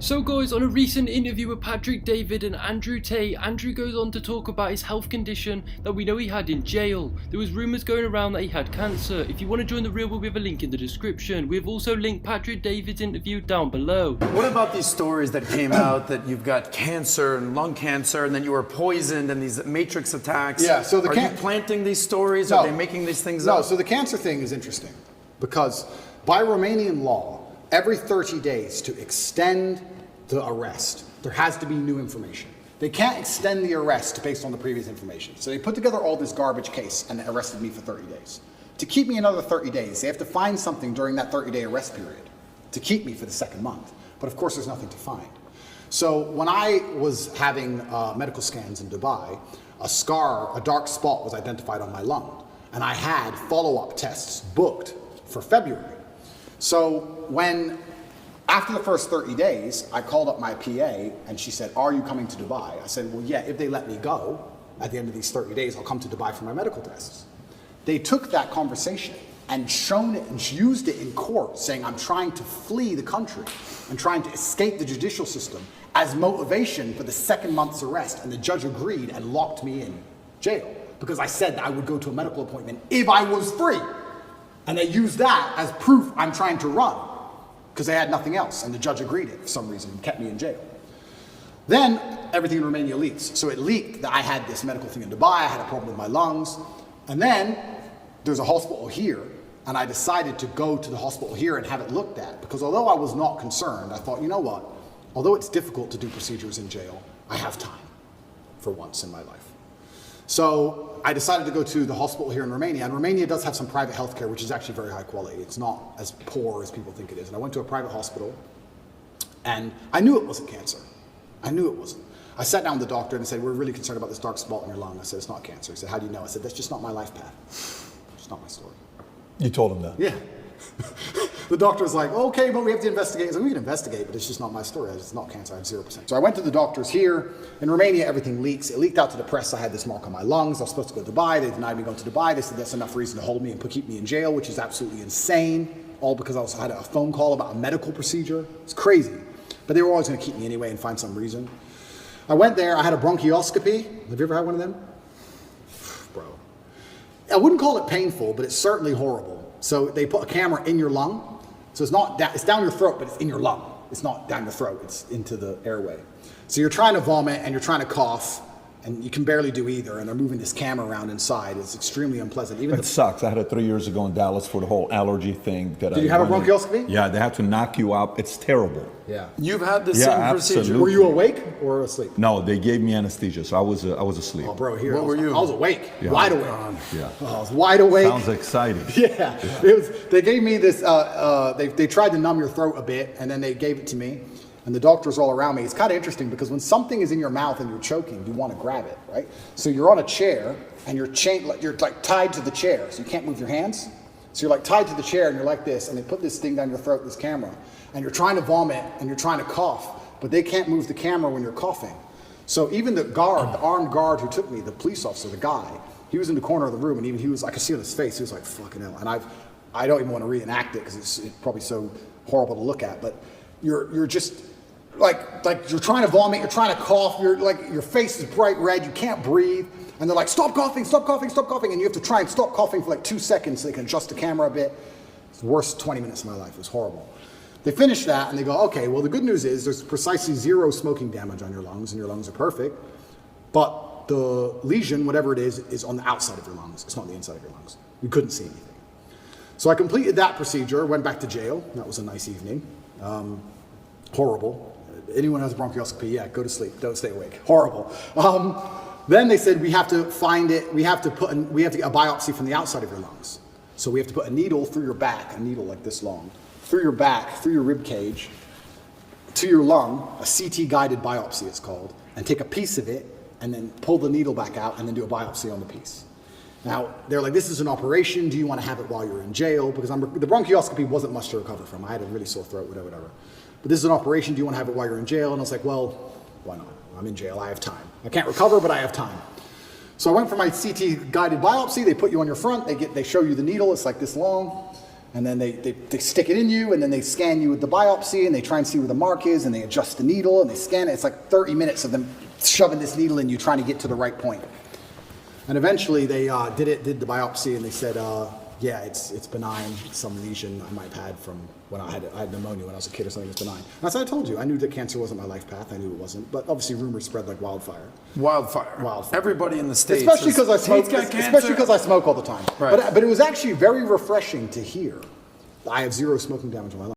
So guys, on a recent interview with Patrick David and Andrew Tate, Andrew goes on to talk about his health condition that we know he had in jail. There was rumours going around that he had cancer. If you want to join the real, we have a link in the description. We've also linked Patrick David's interview down below. What about these stories that came out that you've got cancer and lung cancer and then you were poisoned and these matrix attacks? Yeah, so are you planting these stories? No. Are they making these things up? No, so the cancer thing is interesting because by Romanian law, every 30 days to extend the arrest, there has to be new information. They can't extend the arrest based on the previous information. So they put together all this garbage case and they arrested me for 30 days. To keep me another 30 days, they have to find something during that 30-day arrest period to keep me for the second month. But of course, there's nothing to find. So when I was having medical scans in Dubai, a dark spot was identified on my lung. And I had follow-up tests booked for February. So after the first 30 days, I called up my PA and she said, "Are you coming to Dubai?" I said, "Well, yeah, if they let me go at the end of these 30 days, I'll come to Dubai for my medical tests." They took that conversation and shown it and used it in court saying I'm trying to flee the country and trying to escape the judicial system as motivation for the second month's arrest. And the judge agreed and locked me in jail because I said that I would go to a medical appointment if I was free. And they used that as proof I'm trying to run, because they had nothing else, and the judge agreed it for some reason and kept me in jail. Then everything in Romania leaks. So it leaked that I had this medical thing in Dubai, I had a problem with my lungs, and then there's a hospital here, and I decided to go to the hospital here and have it looked at, because although I was not concerned, I thought, you know what, although it's difficult to do procedures in jail, I have time for once in my life. So I decided to go to the hospital here in Romania, and Romania does have some private healthcare, which is actually very high quality. It's not as poor as people think it is. And I went to a private hospital, and I knew it wasn't cancer. I knew it wasn't. I sat down with the doctor and said, "We're really concerned about this dark spot in your lung." I said, "It's not cancer." He said, "How do you know?" I said, "That's just not my life path. It's not my story." You told him that? Yeah. The doctor was like, "Okay, but we have to investigate." I said, "We can investigate, but it's just not my story. It's not cancer. I have 0%. So I went to the doctors here. In Romania, everything leaks. It leaked out to the press. I had this mark on my lungs. I was supposed to go to Dubai. They denied me going to Dubai. They said that's enough reason to hold me and keep me in jail, which is absolutely insane. All because I had a phone call about a medical procedure. It's crazy. But they were always going to keep me anyway and find some reason. I went there. I had a bronchioscopy. Have you ever had one of them? Bro. I wouldn't call it painful, but it's certainly horrible. So they put a camera in your lung. So it's down your throat, but it's in your lung. It's not down your throat, it's into the airway. So you're trying to vomit and you're trying to cough and you can barely do either, and they're moving this camera around inside. It's extremely unpleasant. It sucks. I had it 3 years ago in Dallas for the whole allergy thing. Did you have a bronchioscopy? Yeah, they have to knock you out. It's terrible. Yeah. You've had the same procedure. Absolutely. Were you awake or asleep? No, they gave me anesthesia, so I was asleep. Oh, bro, here. What were you? I was awake, Yeah. wide awake. Yeah. Oh, I was wide awake. Sounds exciting. Yeah. They gave me this, they tried to numb your throat a bit, and then they gave it to me. And the doctors all around me. It's kind of interesting because when something is in your mouth and you're choking, you want to grab it, right? So you're on a chair and you're like tied to the chair, so you can't move your hands. So you're like tied to the chair and you're like this, and they put this thing down your throat, this camera, and you're trying to vomit and you're trying to cough, but they can't move the camera when you're coughing. So even the armed guard who took me, the police officer, the guy, he was in the corner of the room, and even I could see on his face, he was like, "Fucking hell." And I don't even want to reenact it because it's probably so horrible to look at, but you're just like you're trying to vomit, you're trying to cough, your face is bright red, you can't breathe, and they're like, "Stop coughing, stop coughing, stop coughing," and you have to try and stop coughing for like 2 seconds so they can adjust the camera a bit. It's the worst 20 minutes of my life. It was horrible. They finish that and they go, "Okay, well, the good news is there's precisely 0 smoking damage on your lungs, and your lungs are perfect, but the lesion, whatever it is on the outside of your lungs. It's not the inside of your lungs. We couldn't see anything." So I completed that procedure, went back to jail. That was a nice evening. Horrible. Anyone who has a bronchioscopy, yeah, go to sleep. Don't stay awake. Horrible. Then they said we have to find it. We have to get a biopsy from the outside of your lungs. So we have to put a needle through your back, a needle like this long, through your back, through your rib cage, to your lung, a CT guided biopsy it's called, and take a piece of it and then pull the needle back out and then do a biopsy on the piece. Now, they're like, "This is an operation. Do you want to have it while you're in jail?" Because the bronchioscopy wasn't much to recover from. I had a really sore throat, whatever. But this is an operation. Do you want to have it while you're in jail? And I was like, well, why not? I'm in jail. I have time. I can't recover, but I have time. So I went for my CT guided biopsy. They put you on your front. They show you the needle. It's like this long. And then they stick it in you, and then they scan you with the biopsy, and they try and see where the mark is, and they adjust the needle, and they scan it. It's like 30 minutes of them shoving this needle in you, trying to get to the right point. And eventually they did the biopsy, and they said, yeah, it's benign. It's some lesion I might have had from when I had pneumonia when I was a kid or something. It's benign. And as I told you, I knew that cancer wasn't my life path. I knew it wasn't. But obviously rumors spread like wildfire. Wildfire. Everybody in the States. Especially because I smoke. Tate's got cancer. Especially because I smoke all the time. Right. But it was actually very refreshing to hear. I have zero smoking damage in my life.